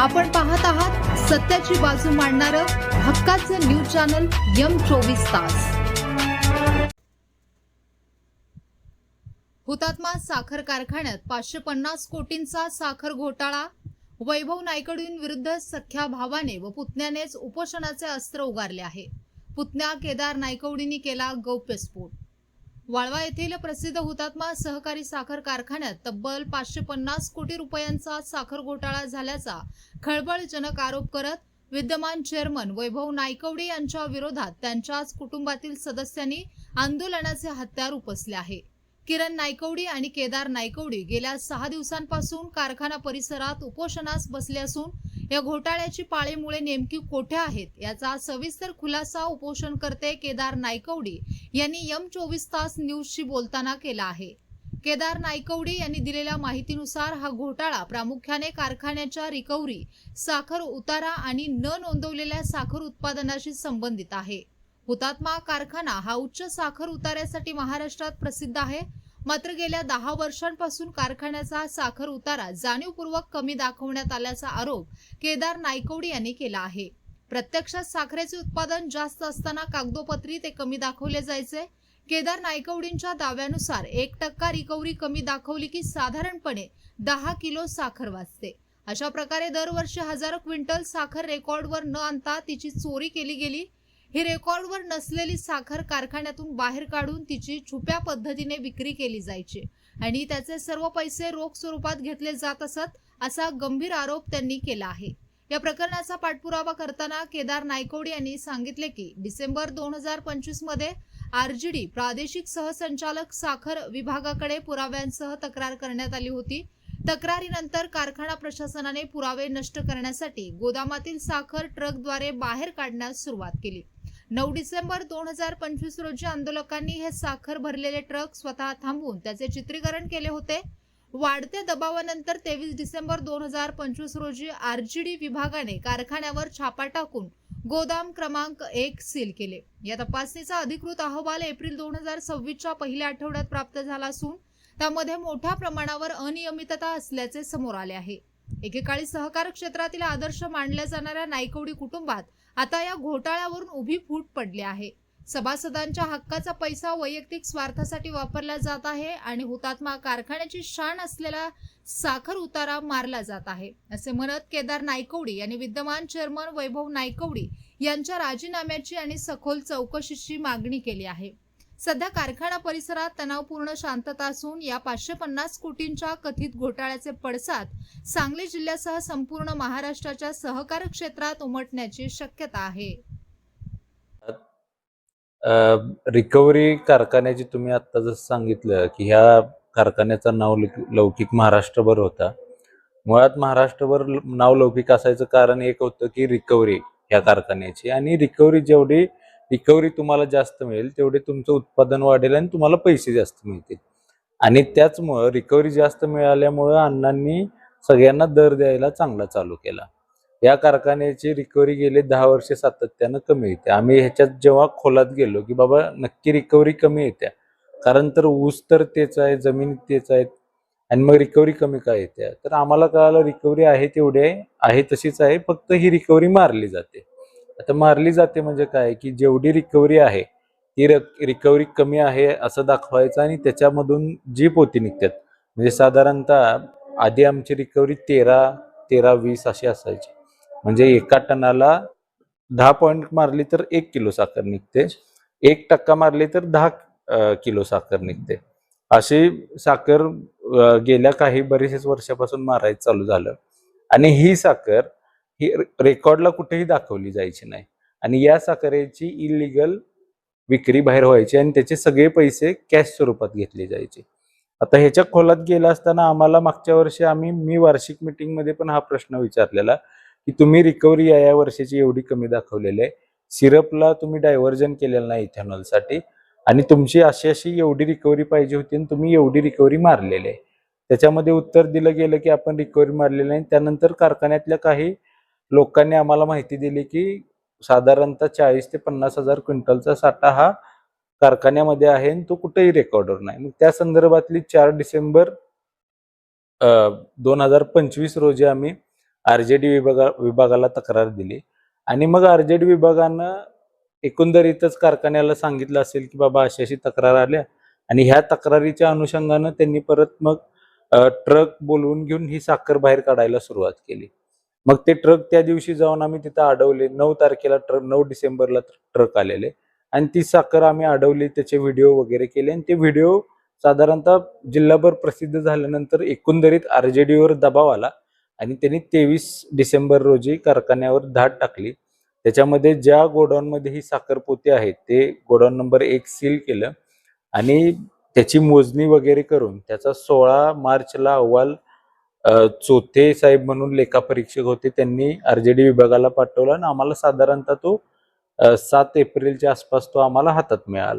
आपण पाहत आहात सत्याची बाजू मांडणारं हक्काचं न्यूज चॅनल M24 तास। हुतात्मा साखर कारखान्यात 550 कोटींचा साखर घोटाळा। वैभव नायकडींविरुद्ध सख्या भावाने व पुतण्यानेच उपोषणाचे अस्त्र उगारले आहे। पुतण्या केदार नायकवडींनी केला गौप्यस्फोट। वाळवा येथील प्रसिद्ध हुतात्मा सहकारी साखर कारखान्यात तब्बल 550 कोटी रुपयांचा साखर घोटाळा झाल्याचा खळबळजनक आरोप करत विद्यमान चेअरमन वैभव नायकवडी यांच्या विरोधात त्यांच्याच कुटुंबातील सदस्यांनी आंदोलनाचे हत्यार उपसले आहे। किरण नायकवडी आणि केदार नायकवडी गेल्या 6 दिवसांपासून कारखाना परिसरात उपोषणास बसले असून या घोटाळ्याची पाळेमुळे नेमकी कोठे आहेत याचा सविस्तर खुलासा उपोषणकर्ते केदार नायकवडी यांनी M24 तास न्यूजशी बोलताना केला आहे। केदार नायकवडी यांनी दिलेल्या माहितीनुसार हा घोटाळा प्रामुख्याने कारखान्याच्या रिकव्हरी, साखर उतारा आणि न नोंदवलेल्या साखर उत्पादनाशी संबंधित आहे। हुतात्मा कारखाना हा उच्च साखर उतार्यासाठी महाराष्ट्रात प्रसिद्ध आहे। मात्र गेल्या 10 वर्षांपासून कारखान्याचा साखर उतारा जाणीवपूर्वक कमी दाखवण्यात आल्याचा आरोप केदार नायकवडी यांनी केला आहे। प्रत्यक्षात साखरेचे उत्पादन जास्त असताना कागदोपत्री ते कमी दाखवले जायचे। केदार नायकवडींच्या दाव्यानुसार 1% रिकव्हरी कमी दाखवली की साधारणपणे 10 किलो साखर वाचते। अशा प्रकारे दरवर्षी हजारो क्विंटल साखर रेकॉर्डवर न आणता तिची चोरी केली गेली। ही रेकॉर्डवर नसलेली साखर कारखान्यातून बाहेर काढून तिची छुप्या पद्धतीने विक्री केली जायची आणि त्याचे सर्व पैसे रोख स्वरूपात घेतले जात असत असा गंभीर आरोप त्यांनी केला आहे। या प्रकरणाचा पाठपुरावा करताना केदार नायकवडी यांनी सांगितले की डिसेंबर 2025 मध्ये RGD प्रादेशिक सहसंचालक साखर विभागाकडे पुराव्यांसह तक्रार करण्यात आली होती। तक्रारीनंतर कारखाना प्रशासनाने पुरावे नष्ट करण्यासाठी गोदामातील साखर ट्रकद्वारे बाहेर काढण्यास सुरुवात केली। 9 डिसेंबर 2025 रोजी आंदोलकांनी हे साखर भरलेले ट्रक स्वतः थांबवून त्याचे चित्रीकरण केले होते। वाढत्या दबावानंतर 23 डिसेंबर 2025 रोजी RGD विभागाने कारखान्यावर छापा टाकून गोदाम क्रमांक 1 सील केले। या तपासणीचा अधिकृत अहवाल एप्रिल 2026 च्या पहिल्या आठवड्यात प्राप्त झाला असून त्यामध्ये मोठ्या प्रमाणावर अनियमितता असल्याचे समोर आले आहे। एकेकाळी सहकार क्षेत्रातील आदर्श मानल्या जाणाऱ्या नायकवडी कुटुंबात आता या घोटाळ्यावरून उभी फूट पडली आहे। सभासदांच्या हक्काचा पैसा वैयक्तिक स्वार्थासाठी वापरला जात आहे आणि हुतात्मा कारखान्याची शान असलेला साखर उतारा मारला जात आहे असे म्हणत केदार नायकवडी यांनी विद्यमान चेअरमन वैभव नायकवडी यांच्या राजीनाम्याची आणि सखोल चौकशीची मागणी केली आहे। सध्या कारखाना परिसरात तणावपूर्ण शांतता असून या 550 कोटींच्या कथित घोटाळ्याचे पडसाद सांगली जिल्ह्यासह संपूर्ण महाराष्ट्राच्या सहकार क्षेत्रात उमटण्याची शक्यता आहे। रिकव्हरी कारखान्याची तुम्ही आता जसं सांगितलं की ह्या कारखान्याचं नाव लौकिक महाराष्ट्रभर होता। मुळात महाराष्ट्रभर नाव लौकिक असायचं कारण एक होतं की रिकव्हरी ह्या कारखान्याची, आणि जेवढी रिकव्हरी तुम्हाला जास्त मिळेल तेवढे तुमचं उत्पादन वाढेल आणि तुम्हाला पैसे जास्त मिळतील। आणि त्याचमुळे रिकव्हरी जास्त मिळाल्यामुळे अण्णांनी सगळ्यांना दर द्यायला चांगला चालू केला। या कारखान्याची रिकव्हरी गेले 10 वर्षे सातत्यानं कमी येते। आम्ही ह्याच्यात जेव्हा खोलात गेलो की बाबा नक्की रिकव्हरी कमी येते, कारण तर ऊस तर तेच आहे, जमीन तेच आहेत, आणि मग रिकव्हरी कमी का येते, तर आम्हाला कळालं रिकव्हरी आहे तेवढी आहे तशीच आहे, फक्त ही रिकव्हरी मारली जाते। आता मारली जाते म्हणजे काय की जेवढी रिकव्हरी आहे ती रिकव्हरी कमी आहे असं दाखवायचं आणि त्याच्यामधून जी पोती निघतात, म्हणजे साधारणतः आधी आमची रिकव्हरी 13-20 अशी असायची, म्हणजे एका टनाला 10 पॉइंट मारली तर 1 किलो साखर निघते, 1% मारली तर 10 किलो साखर निघते। अशी साखर गेल्या काही बरेच वर्षापासून मारायचं चालू झालं आणि ही साखर ही रेकॉर्डला कुठेही दाखवली जायची नाही आणि या साखरेची इलिगल विक्री बाहेर व्हायची आणि त्याचे सगळे पैसे कॅश स्वरूपात घेतले जायचे। आता ह्याच्या खोलात गेला असताना आम्हाला मागच्या वर्षी मी वार्षिक मीटिंग मध्ये पण हा प्रश्न विचारलेला की तुम्ही रिकव्हरी या वर्षाची एवढी कमी दाखवलेली आहे, सिरपला तुम्ही डायव्हर्जन केलेलं नाही इथेनॉलसाठी, आणि तुमची अशी एवढी रिकव्हरी पाहिजे होती आणि तुम्ही एवढी रिकव्हरी मारलेली आहे। त्याच्यामध्ये उत्तर दिलं गेलं की आपण रिकव्हरी मारलेली नाही। त्यानंतर कारखान्यातल्या काही लोकांनी आम्हाला माहिती दिली की साधारणतः 40 ते 50 हजार क्विंटलचा साठा हा कारखान्यामध्ये आहे आणि तो कुठेही रेकॉर्डवर नाही। मग त्या संदर्भातली 4 डिसेंबर 2025 रोजी आम्ही RJD विभागाला तक्रार दिली आणि मग RJD विभागानं एकंदरीतच कारखान्याला सांगितलं असेल की बाबा अशी अशी तक्रार आल्या आणि ह्या तक्रारीच्या अनुषंगानं त्यांनी परत मग ट्रक बोलवून घेऊन ही साखर बाहेर काढायला सुरुवात केली. मग ते ट्रक त्या दिवशी जाऊन आम्ही तिथं अडवले. 9 तारखेला 9 डिसेंबरला ट्रक आलेले आणि ती साखर आम्ही अडवली, त्याचे व्हिडिओ वगैरे केले आणि ते व्हिडिओ साधारणतः जिल्हाभर प्रसिद्ध झाल्यानंतर एकंदरीत RJDवर दबाव आला आणि त्यांनी 23 डिसेंबर रोजी कारखान्यावर धाड टाकली. त्याच्यामध्ये ज्या गोडाऊनमध्ये ही साखर पोते आहेत ते गोडाऊन नंबर 1 सील केलं आणि त्याची मोजणी वगैरे करून त्याचा 16 मार्चला अहवाल चोथे साहेब म्हणून लेखापरीक्षक होते, त्यांनी RJD विभागाला पाठवला आणि आम्हाला साधारणतः तो 7 एप्रिलच्या आसपास तो आम्हाला हातात मिळाला.